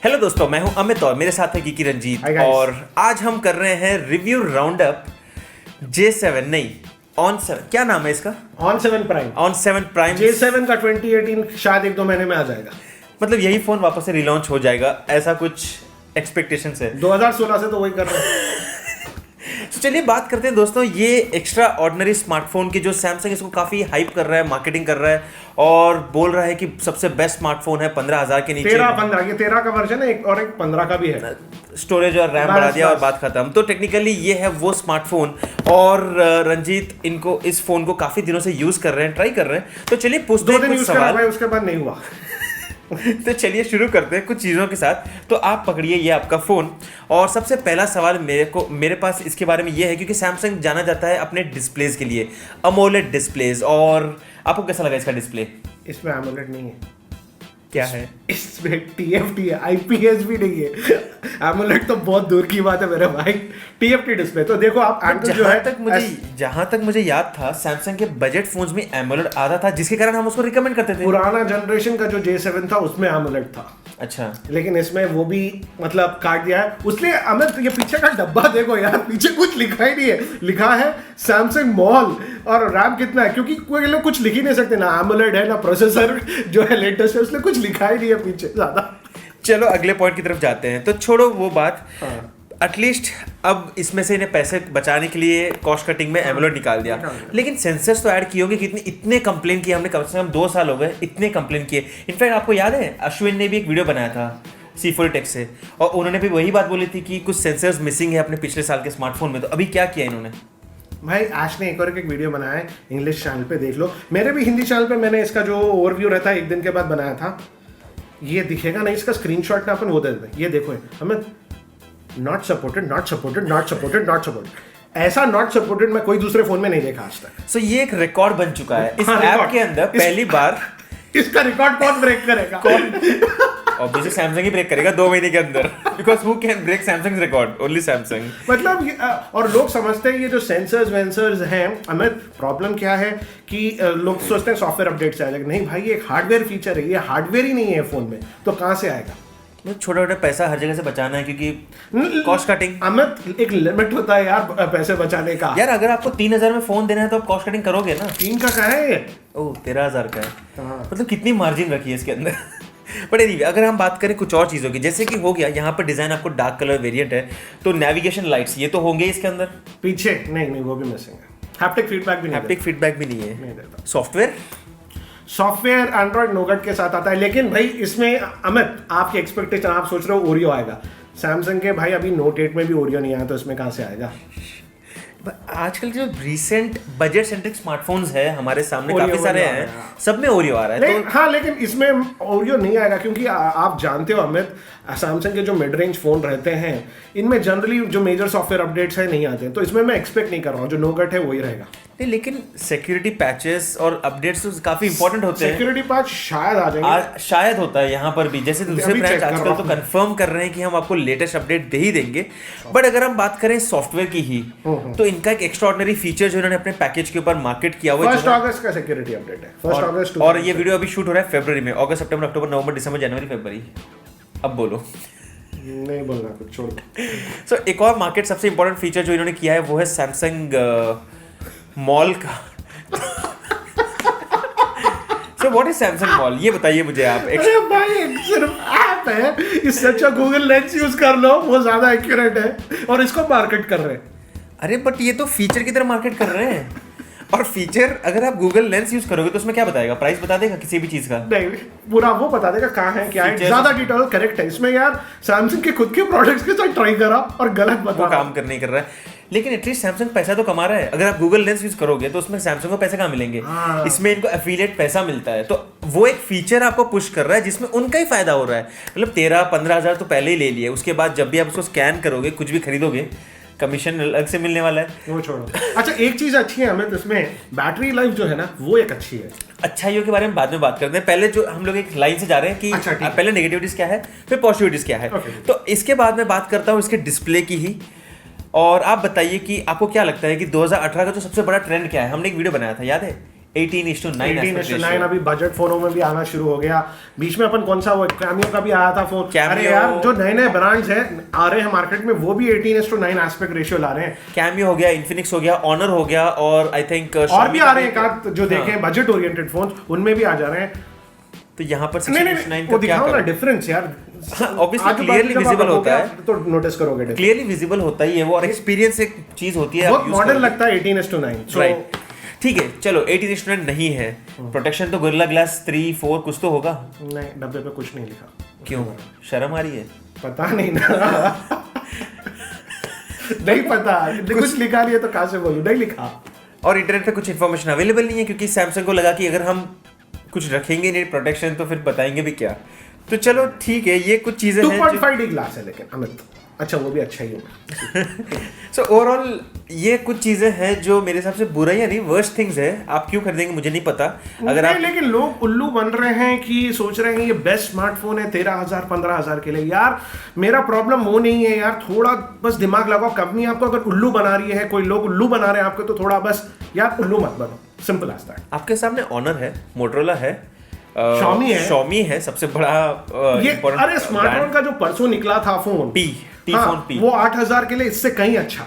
Hello दोस्तों, मैं हूं अमित और मेरे साथ है कीकी रंजीत। Hi guys. और आज हम कर रहे हैं रिव्यू राउंड अप J7 नहीं ऑन 7, क्या नाम है इसका? On 7 prime. On 7 prime. J7 का 2018 शायद 1-2 महीने में आ जाएगा। मतलब यही फोन वापस से रिलॉन्च हो जाएगा, ऐसा कुछ एक्सपेक्टेशंस है। 2016 से तो वही कर रहे हैं। तो चलिए बात करते हैं दोस्तों, ये एक्स्ट्रा ऑर्डिनरी स्मार्टफोन की जो सैमसंग इसको काफी हाइप कर रहा है, मार्केटिंग कर रहा है और बोल रहा है कि सबसे बेस्ट स्मार्टफोन है 15,000 के नीचे। 13-15 ये 13 का वर्जन है, एक और एक 15 का भी है। स्टोरेज और रैम बढ़ा दिया और बात खत्म। तो टेक्निकली ये है वो स्मार्टफोन और रंजीत इनको इस फोन को काफी दिनों से यूज कर रहे हैं, ट्राई कर रहे हैं। तो चलिए पूछते हैं कुछ सवाल। भाई उसके बाद नहीं हुआ। तो चलिए शुरू करते हैं कुछ चीज़ों के साथ। तो आप पकड़िए ये आपका फ़ोन और सबसे पहला सवाल मेरे पास इसके बारे में ये है, क्योंकि सैमसंग जाना जाता है अपने डिस्प्लेज के लिए, अमोलेड डिस्प्लेज। और आपको कैसा लगा इसका डिस्प्ले? इसमें एमोलेड नहीं है। क्या है इसमें TFT है, IPS भी नहीं है। एमोलेड तो बहुत दूर की बात है मेरे भाई। TFT डिस्प्ले तो देखो आप एंगल जो है। जहां तक मुझे याद था सैमसंग के बजट फोन्स में एमोलेड आता था, जिसके कारण हम उसको रिकमेंड करते थे। पुराना जनरेशन का जो J7 था उसमें एमोलेड था। अच्छा, लेकिन इसमें वो भी मतलब काट दिया है उसने। अमित ये पीछे का डब्बा देखो यार, पीछे कुछ लिखा ही नहीं है। लिखा है सैमसंग मॉल और रैम कितना है, क्योंकि कोई लोग कुछ लिख ही नहीं सकते, ना एमोलेड है ना प्रोसेसर जो है लेटेस्ट है, उसने कुछ लिखा ही नहीं है पीछे ज्यादा। चलो अगले पॉइंट की तरफ जाते हैं। तो छोड़ो वो बात। एटलीस्ट अब इसमें से इन्हें पैसे बचाने के लिए कॉस्ट कटिंग में एमोलेड निकाल दिया। लेकिन सेंसर्स तो ऐड किए होंगे। कितने इतने कंप्लेन किए हमने, कम से कम 2 साल हो गए, इतने कंप्लेन किए। इनफैक्ट आपको याद है अश्विन ने भी एक वीडियो बनाया था C4 टेक से, और उन्होंने भी वही बात बोली थी कि कुछ सेंसर्स मिसिंग है अपने पिछले साल के स्मार्टफोन में। तो अभी क्या किया इन्होंने? भाई ऐश ने एक वीडियो बनाया है इंग्लिश चैनल पे, देख लो। मेरे भी हिंदी चैनल पे मैंने इसका जो ओवरव्यू रहता है 1 दिन के बाद बनाया था। ये दिखेगा ना, इसका स्क्रीनशॉट ना अपन वो दे दें। ये देखो हमें not supported, not supported, not supported, not supported. ऐसा नॉट सपोर्टेड मैं कोई दूसरे फोन में नहीं देखा आज तक। सो ये एक रिकॉर्ड बन चुका है इस ऐप के अंदर। पहली बार इसका रिकॉर्ड कौन ब्रेक करेगा? ऑब्वियसली सैमसंग ही ब्रेक करेगा 2 महीने के अंदर, because who can break Samsung record? Only Samsung. मतलब और लोग समझते हैं ये जो सेंसर्स वेंसर्स हैं, हमें प्रॉब्लम क्या है कि लोग सोचते हैं सॉफ्टवेयर अपडेट से आएगा। नहीं भाई, ये एक हार्डवेयर फीचर है, ये हार्डवेयर ही नहीं है फोन में, तो कहाँ से आएगा? छोटा छोटा पैसा हर जगह से बचाना है, क्योंकि कॉस्ट कटिंग। अमित एक लिमिट होता है यार पैसे बचाने का। यार अगर आपको 3,000 में फोन देना है तो आप कॉस्ट कटिंग करोगे ना। 3 का है ये? ओह 13,000 का है। हाँ। मतलब कितनी मार्जिन रखी है इसके अंदर। बट एनीवे, अगर हम बात करें कुछ और चीज़ों की, जैसे कि हो गया यहाँ पर डिज़ाइन आपको डार्क कलर वेरिएंट है, तो नेविगेशन लाइट्स ये तो होंगे इसके अंदर। पीछे नहीं वो भी मिसिंग है। हैप्टिक फीडबैक भी नहीं है। सॉफ्टवेयर एंड्रॉइड नोगट के साथ आता है। लेकिन भाई इसमें अमित आपकी एक्सपेक्टेशन, आप सोच रहे हो ओरियो आएगा। सैमसंग के भाई अभी नोट 8 में भी ओरियो नहीं आया, तो इसमें कहाँ से आएगा? आजकल जो रिसेंट बजट सेंट्रिक स्मार्टफोन्स है हमारे सामने काफी सारे हैं, सब में ओरियो आ रहा है। तो हाँ, लेकिन इसमें ओरियो नहीं आएगा क्योंकि आप जानते हो अमित, सैमसंग के जो मिड रेंज फोन रहते हैं इनमें जनरली जो मेजर सॉफ्टवेयर अपडेट्स है नहीं आते हैं, तो इसमें मैं एक्सपेक्ट नहीं कर रहा हूँ जो नोगट है वही रहेगा। नहीं, लेकिन सिक्योरिटी पैचेस और अपडेट्स तो काफी इंपॉर्टेंट होते हैं। सिक्योरिटी पैच शायद आ जाएंगे, शायद होता है यहाँ पर भी। जैसे दूसरे ब्रांड्स आजकल तो कंफर्म कर रहे हैं कि हम आपको लेटेस्ट अपडेट दे ही देंगे। बट अगर हम बात करें सॉफ्टवेयर की ही, तो इनका एक एक्स्ट्राऑर्डिनरी फीचर जो इन्होंने अपने पैकेज के ऊपर मार्केट किया हुआ है, 1 अगस्त का सिक्योरिटी अपडेट है। 1 अगस्त। और ये वीडियो अभी शूट हो रहा है फरवरी में। अगस्त, सितंबर, अक्टूबर, नवंबर, दिसंबर, जनवरी, फरवरी। अब बोलो। नहीं बोलना कुछ, छोड़। सो एक और मार्केट सबसे इंपॉर्टेंट फीचर जो इन्होंने किया है वो है सैमसंग मॉल का। So what is Samsung mall, ये बताइए मुझे आप। अरे भाई सिर्फ ऐप है, इससे अच्छा गूगल लेंस यूज कर लो, वो ज्यादा एक्यूरेट है, और इसको मार्केट कर रहे हैं। अरे बट ये तो फीचर की तरह मार्केट कर रहे हैं। और फीचर अगर आप गूगल लेंस यूज करोगे तो उसमें क्या बताएगा? प्राइस बता देगा किसी भी चीज का? नहीं, पूरा वो बता देगा कहाँ है क्या है, ज्यादा डिटेल करेक्ट है। इसमें यार सैमसंग के खुद के प्रोडक्ट्स के साथ ट्राई करा और गलत बता, वो काम नहीं कर रहा है। लेकिन एटलीस्ट सैमसंग पैसा तो कमा रहा है। अगर आप गूगल लेंस यूज करोगे तो उसमें सैमसंग को पैसे कहाँ मिलेंगे? इसमें इनको एफिलिएट पैसा मिलता है, तो वो एक फीचर आपको पुश कर रहा है जिसमें उनका ही फायदा हो रहा है। मतलब 13-15 हज़ार तो पहले ही ले लिए, उसके बाद जब भी आप उसको स्कैन करोगे, कुछ भी खरीदोगे, कमीशन अलग से मिलने वाला है। वो छोड़ो। अच्छा एक चीज अच्छी है हमें, तो इसमें बैटरी लाइफ जो है ना वो एक अच्छी है। अच्छाइयों के बारे में बाद में बात करते हैं। पहले जो हम लोग एक लाइन से जा रहे हैं कि पहले नेगेटिविटीज क्या है, फिर पॉजिटिविटीज क्या है। तो इसके बाद मैं बात करता हूँ इसके डिस्प्ले की ही। और आप बताइए कि आपको क्या लगता है कि 2018 का जो सबसे बड़ा ट्रेंड क्या है? हमने एक वीडियो बनाया था, याद है? 18:9 18:9 अभी बजट फोनों में भी आना शुरू हो गया। बीच में अपन कौन सा वो कैमियो का भी आया था फोन। अरे यार जो नए नए ब्रांड्स हैं आ रहे हैं मार्केट में वो भी 18:9 एस्पेक्ट रेशियो ला रहे हैं। कैमियो हो गया, इन्फिनिक्स हो गया, ऑनर हो गया, और आई थिंक और भी आ रहे हैं जो देखें बजट ओरिएंटेड फोन उनमें भी आ जा रहे हैं। तो यहाँ पर 16:9 को दिखाओ ना डिफरेंस यार। ऑब्वियसली क्लियरली विजिबल होता है, तो नोटिस करोगे क्लियरली विजिबल होता ही है वो, और एक्सपीरियंस एक चीज होती है, बहुत मॉडर्न लगता है 18:9। राइट, ठीक है चलो 18:9 नहीं है, प्रोटेक्शन तो गोरिल्ला ग्लास 3, 4 कुछ तो होगा। नहीं, डब्बे पे कुछ नहीं लिखा। क्यों, शर्म आ रही है? पता नहीं ना नहीं पता, कुछ लिखा नहीं है तो कहाँ से बोलूं, नहीं लिखा। और इंटरनेट पे कुछ इन्फॉर्मेशन अवेलेबल नहीं है, क्योंकि सैमसंग को लगा कि अगर हम कुछ रखेंगे नहीं प्रोटेक्शन तो फिर बताएंगे भी क्या। तो चलो ठीक है, ये कुछ चीजें हैं 2.5D ग्लास है लेकिन अमित, अच्छा वो भी अच्छा ही होगा। सो ओवरऑल ये कुछ चीजें हैं जो मेरे हिसाब से बुरा या नहीं वर्स्ट थिंग्स है। आप क्यों खरीदेंगे मुझे नहीं पता। अगर आप लेकिन लोग उल्लू बन रहे हैं कि सोच रहे हैं ये बेस्ट स्मार्टफोन है 13,000 15,000 के लिए। यार मेरा प्रॉब्लम वो नहीं है यार, थोड़ा बस दिमाग लगाओ। कंपनी आपको अगर उल्लू बना रही है, कोई लोग उल्लू बना रहे हैं आपको, तो थोड़ा बस यार उल्लू मत बनो, सिंपल एज दैट। आपके सामने ऑनर है, मोटरोला है, Xiaomi है सबसे बड़ा ये। अरे स्मार्टफोन का जो परसों निकला था फोन टी फोन पी, वो 8,000 के लिए इससे कहीं अच्छा।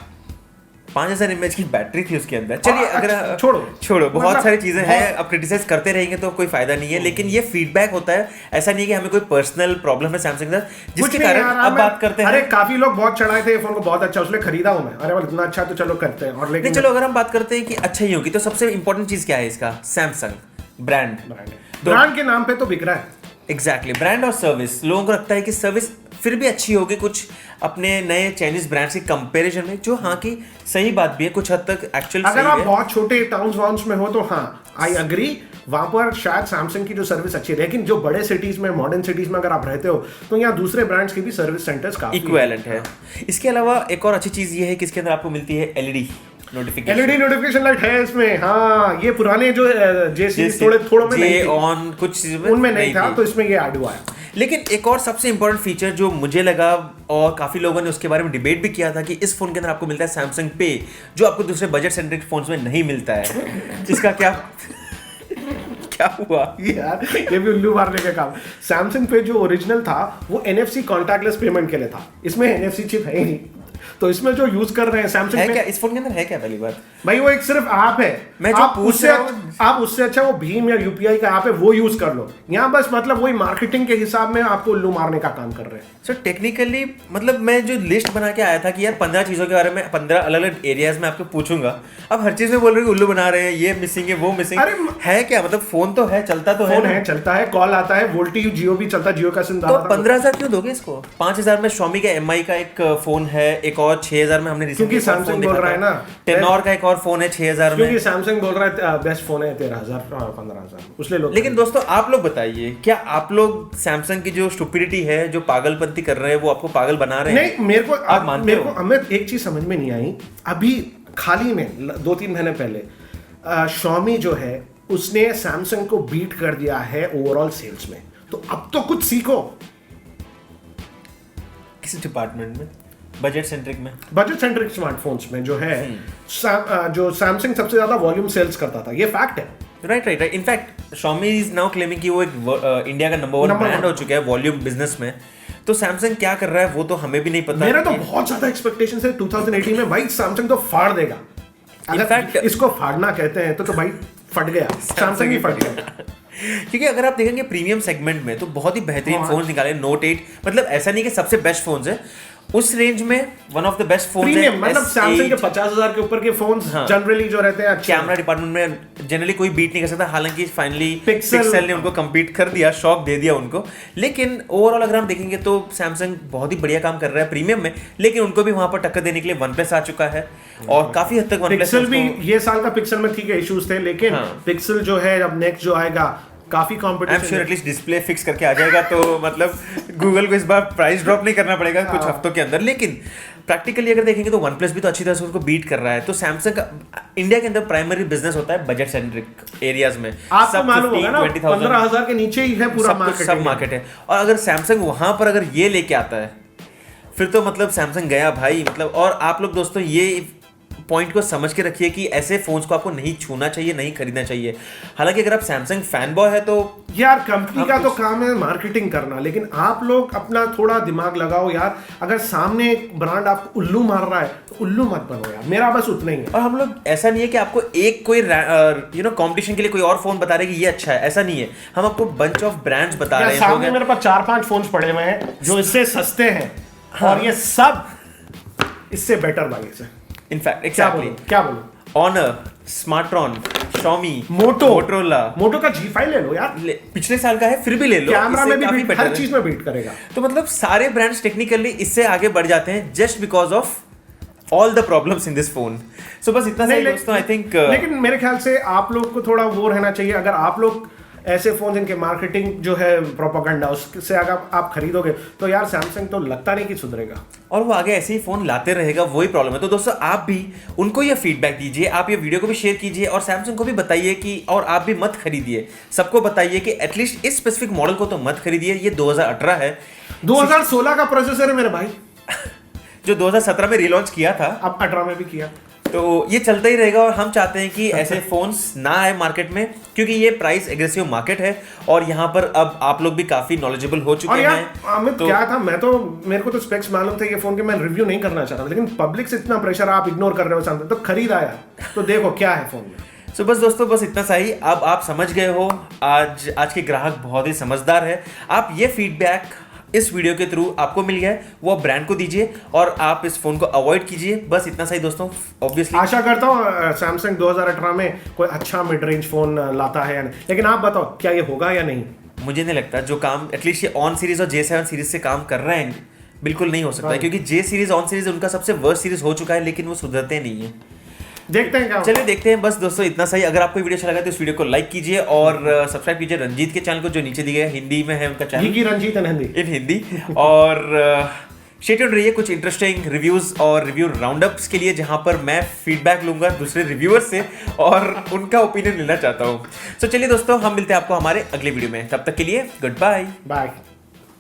5,000 mAh की बैटरी थी उसके अंदर। चलिए अगर छोड़ो बहुत मतलब सारी चीजें हैं, अब क्रिटिसाइज करते रहेंगे तो कोई फायदा नहीं है, लेकिन ये फीडबैक होता है, ऐसा नहीं है कि हमें कोई पर्सनल प्रॉब्लम है सैमसंग के साथ, जिसके कारण अब बात करते हैं। अरे काफी लोग बहुत चढ़ाए थे फोन को, बहुत अच्छा उसने खरीदा हूं मैं। अरे वाह इतना अच्छा, तो चलो करते हैं। और लेकिन चलो अगर हम बात करते हैं कि अच्छा ही होगी, तो सबसे इंपॉर्टेंट चीज क्या है इसका, सैमसंग ब्रांड के नाम पे तो बिक रहा है। एग्जैक्टली, ब्रांड और सर्विस। लोगों को लगता है कि सर्विस फिर भी अच्छी होगी कुछ अपने नए चाइनीज ब्रांड्स के कंपैरिजन में, जो हाँ की सही बात भी है कुछ हद तक एक्चुअल। अगर आप बहुत छोटे टाउन्स वाउन्स में हो तो हाँ आई अग्री, वहां पर शायद सैमसंग की जो सर्विस अच्छी है, लेकिन जो बड़े सिटीज में, मॉडर्न सिटीज में अगर आप रहते हो तो यहाँ दूसरे ब्रांड्स के भी सर्विस सेंटर्स काफी इक्विवेलेंट है। इसके अलावा एक और अच्छी चीज ये है कि इसके अंदर आपको मिलती है एलईडी नोटिफिकेशन लाइट है इसमें। हाँ ये पुराने जो जे सीरीज थोड़ों में नहीं थी, ऑन कुछ उनमें नहीं था, तो इसमें ये ऐड हुआ है। लेकिन एक और सबसे इंपॉर्टेंट फीचर जो मुझे लगा, और काफी लोगों ने उसके बारे में डिबेट भी किया था, कि इस फोन के अंदर आपको मिलता है सैमसंग पे, जो आपको दूसरे बजट सेंट्रिक फोन्स में नहीं मिलता है। इसका क्या हुआ यार, ये भी उल्लू मारने का काम। सैमसंग पे जो ओरिजिनल था वो NFC कॉन्टैक्टलेस पेमेंट के लिए था, इसमें NFC चिप है ही नहीं। तो इसमें जो यूज कर रहे हैं सैमसंग पे, क्या इस फोन के अंदर है क्या? पहली बात भाई, वो एक सिर्फ ऐप है। मैं जो पूछ रहा हूं, आप उससे अच्छा वो भीम या UPI का ऐप है वो यूज कर लो। यहाँ बस मतलब वही मार्केटिंग के हिसाब में आपको उल्लू मारने का काम कर रहे हैं। सो टेक्निकली मतलब मैं जो लिस्ट बना के आया था कि यार 15 चीजों के बारे में 15 अलग अलग एरियाज में आपको पूछूंगा, अब हर चीज में बोल रहे हैं उल्लू बना रहे हैं, ये मिसिंग है वो मिसिंग है। क्या मतलब फोन तो है, चलता तो है, चलता है, कॉल आता है, वोल्टी जियो भी चलता है, जियो का सिम। तो 15,000 क्यों दोगे इसको? 5,000 में Xiaomi का MI का एक फोन है, एक और 6,000 में हमने क्योंकि सैमसंग बोल रहा है ना, टेनोर का एक और फोन है 6,000 में, क्योंकि सैमसंग बोल रहा है बेस्ट फोन है 13,000 15,000 उसले लोग। लेकिन दोस्तों आप लोग बताइए, क्या आप लोग सैमसंग की जो स्टुपिडिटी है, जो पागलपंती कर रहे हैं, वो आपको पागल बना रहे हैं? नहीं, मेरे को अमित एक चीज समझ में नहीं आई। अभी खाली में 2-3 महीने पहले Xiaomi जो है उसने सैमसंग को बीट कर दिया है ओवरऑल सेल्स में। तो अब तो कुछ सीखो। किस डिपार्टमेंट में? बजट सेंट्रिक स्मार्टफोन्स में जो है जो सैमसंग सबसे ज्यादा वॉल्यूम सेल्स करता था, ये फैक्ट है। Right. In fact Xiaomi is now claiming कि वो एक इंडिया का नंबर 1 ब्रांड हो चुका है वॉल्यूम बिजनेस में। तो सैमसंग क्या कर रहा है वो तो हमें भी नहीं पता। मेरा तो बहुत ज्यादा एक्सपेक्टेशन है 2018 में, भाई सैमसंग तो फाड़ देगा। इनफैक्ट इसको फाड़ना कहते हैं तो भाई फट गया, सैमसंग ही फट गया। क्योंकि अगर आप देखेंगे प्रीमियम सेगमेंट में तो बहुत ही बेहतरीन फोन निकाले। नोट 8 मतलब ऐसा नहीं कि सबसे बेस्ट फोन्स है, उस रेंज में one of the best phones है। मतलब सैमसंग के 50,000 के ऊपर के फोन्स जनरली जो रहते हैं कैमरा डिपार्टमेंट में जनरली कोई बीट नहीं कर सकता। हालांकि फाइनली पिक्सेल ने उनको कम्पीट कर दिया, शॉक दे दिया उनको। लेकिन ओवरऑल अगर हम देखेंगे तो सैमसंग बहुत ही बढ़िया काम कर रहा है प्रीमियम में, लेकिन उनको भी वहां पर टक्कर देने के लिए OnePlus आ चुका है और काफी हद तक OnePlus भी ये साल का पिक्सेल में ठीक है इश्यूज थे, लेकिन पिक्सेल जो है अब नेक्स्ट जो आएगा काफी competition. I am sure at least display fix करके आ जाएगा, तो मतलब गूगल को इस बार प्राइस ड्रॉप नहीं करना पड़ेगा कुछ हफ्तों के अंदर। लेकिन प्रैक्टिकली अगर देखेंगे तो OnePlus भी तो अच्छी तरह से उनको बीट कर रहा है। तो सैमसंग का इंडिया के अंदर प्राइमरी बिजनेस होता है बजट सेंट्रिक एरियाज में। आपको मालूम होगा ना 15,000 के नीचे ही है पूरा मार्केट, सब मार्केट है। और अगर सैमसंग वहां पर अगर ये लेके आता है फिर तो मतलब सैमसंग गया भाई। मतलब और आप लोग दोस्तों ये पॉइंट को समझ के रखिए कि ऐसे फोन्स को आपको नहीं छूना चाहिए, नहीं खरीदना चाहिए। हालांकि अगर आप सैमसंग फैन बॉय है तो यार कंपनी का तो काम है मार्केटिंग करना, लेकिन आप लोग अपना थोड़ा दिमाग लगाओ यार। अगर सामने एक ब्रांड आपको उल्लू मार रहा है तो उल्लू मत बनो यार, मेरा बस उतना ही है। और हम लोग ऐसा नहीं है कि आपको एक कोई कंपटीशन के लिए कोई और फोन बता रहे कि ये अच्छा है, ऐसा नहीं है। हम आपको बंच ऑफ ब्रांड्स बता रहे हैं। सामने मेरे पास 4-5 फोन्स पड़े हुए हैं जो इससे सस्ते हैं, और ये सब इससे बेटर भाई से। इनफैक्ट एग्जैक्टली क्या बोलूं ऑनर, स्मार्टरॉन, Xiaomi, मोटोरोला का G5 ले लो यार, पिछले साल का है फिर भी ले लो, कैमरा में भी काफी better हर है। चीज में बीट करेगा। तो मतलब सारे ब्रांड्स टेक्निकली इससे आगे बढ़ जाते हैं just because of all the problems in this phone. So बस इतना सही दोस्तों, आई थिंक। लेकिन मेरे ख्याल से आप लोग को थोड़ा वो रहना चाहिए। अगर आप लोग ऐसे फोन इनके मार्केटिंग जो है प्रोपेगेंडा उससे अगर आप खरीदोगे तो यार सैमसंग तो लगता नहीं कि सुधरेगा, और वो आगे ऐसे ही फोन लाते रहेगा, वही प्रॉब्लम है। तो दोस्तों आप भी उनको ये फीडबैक दीजिए, आप ये वीडियो को भी शेयर कीजिए और सैमसंग को भी बताइए कि, और आप भी मत खरीदिए, सबको बताइए कि एटलीस्ट इस स्पेसिफिक मॉडल को तो मत खरीदिए। ये 2018 है, 2016 का प्रोसेसर है मेरे भाई, जो 2017 में रिलॉन्च किया था, अब 18 में भी किया। तो ये चलता ही रहेगा। और हम चाहते हैं कि ऐसे फोन्स ना आए मार्केट में, क्योंकि ये प्राइस एग्रेसिव मार्केट है और यहाँ पर अब आप लोग भी काफी नॉलेजेबल हो चुके हैं। अमित तो क्या था, मेरे को तो स्पेक्स मालूम थे ये फोन के, मैं रिव्यू नहीं करना चाहता, लेकिन पब्लिक से इतना प्रेशर आप इग्नोर कर रहे हो सामने, तो खरीद आया तो देखो क्या है फोन में। सो बस दोस्तों, बस इतना सा ही। अब आप समझ गए हो, आज के ग्राहक बहुत ही समझदार है। आप ये फीडबैक इस वीडियो के थ्रू आपको मिल गया है, वो आप ब्रांड को दीजिए और आप इस फोन को अवॉइड कीजिए। बस इतना सही दोस्तों। ऑब्वियसली आशा करता हूँ सैमसंग 2018 में कोई अच्छा मिड रेंज फोन लाता है या नहीं, लेकिन आप बताओ क्या ये होगा या नहीं। मुझे नहीं लगता जो काम एटलीस्ट ये ऑन सीरीज और J7 सीरीज से काम कर रहे हैं बिल्कुल नहीं हो सकता है, क्योंकि J सीरीज ऑन सीरीज उनका सबसे वर्स्ट सीरीज हो चुका है, लेकिन वो सुधरते नहीं है। देखते हैं क्या। चलिए देखते हैं। बस दोस्तों इतना सही। अगर आपको वीडियो अच्छा लगा तो इस वीडियो को लाइक कीजिए और सब्सक्राइब कीजिए रंजीत के चैनल को, जो नीचे दिया है, हिंदी में है उनका चैनल, रंजीत इन हिंदी। और स्टे ट्यून्ड रहिए कुछ इंटरेस्टिंग रिव्यूज और रिव्यू राउंडअप्स के लिए, जहां पर मैं फीडबैक लूंगा दूसरे रिव्यूअर्स से और उनका ओपिनियन लेना चाहता हूं। तो चलिए दोस्तों, हम मिलते हैं आपको हमारे अगले वीडियो में। तब तक के लिए गुड बाय।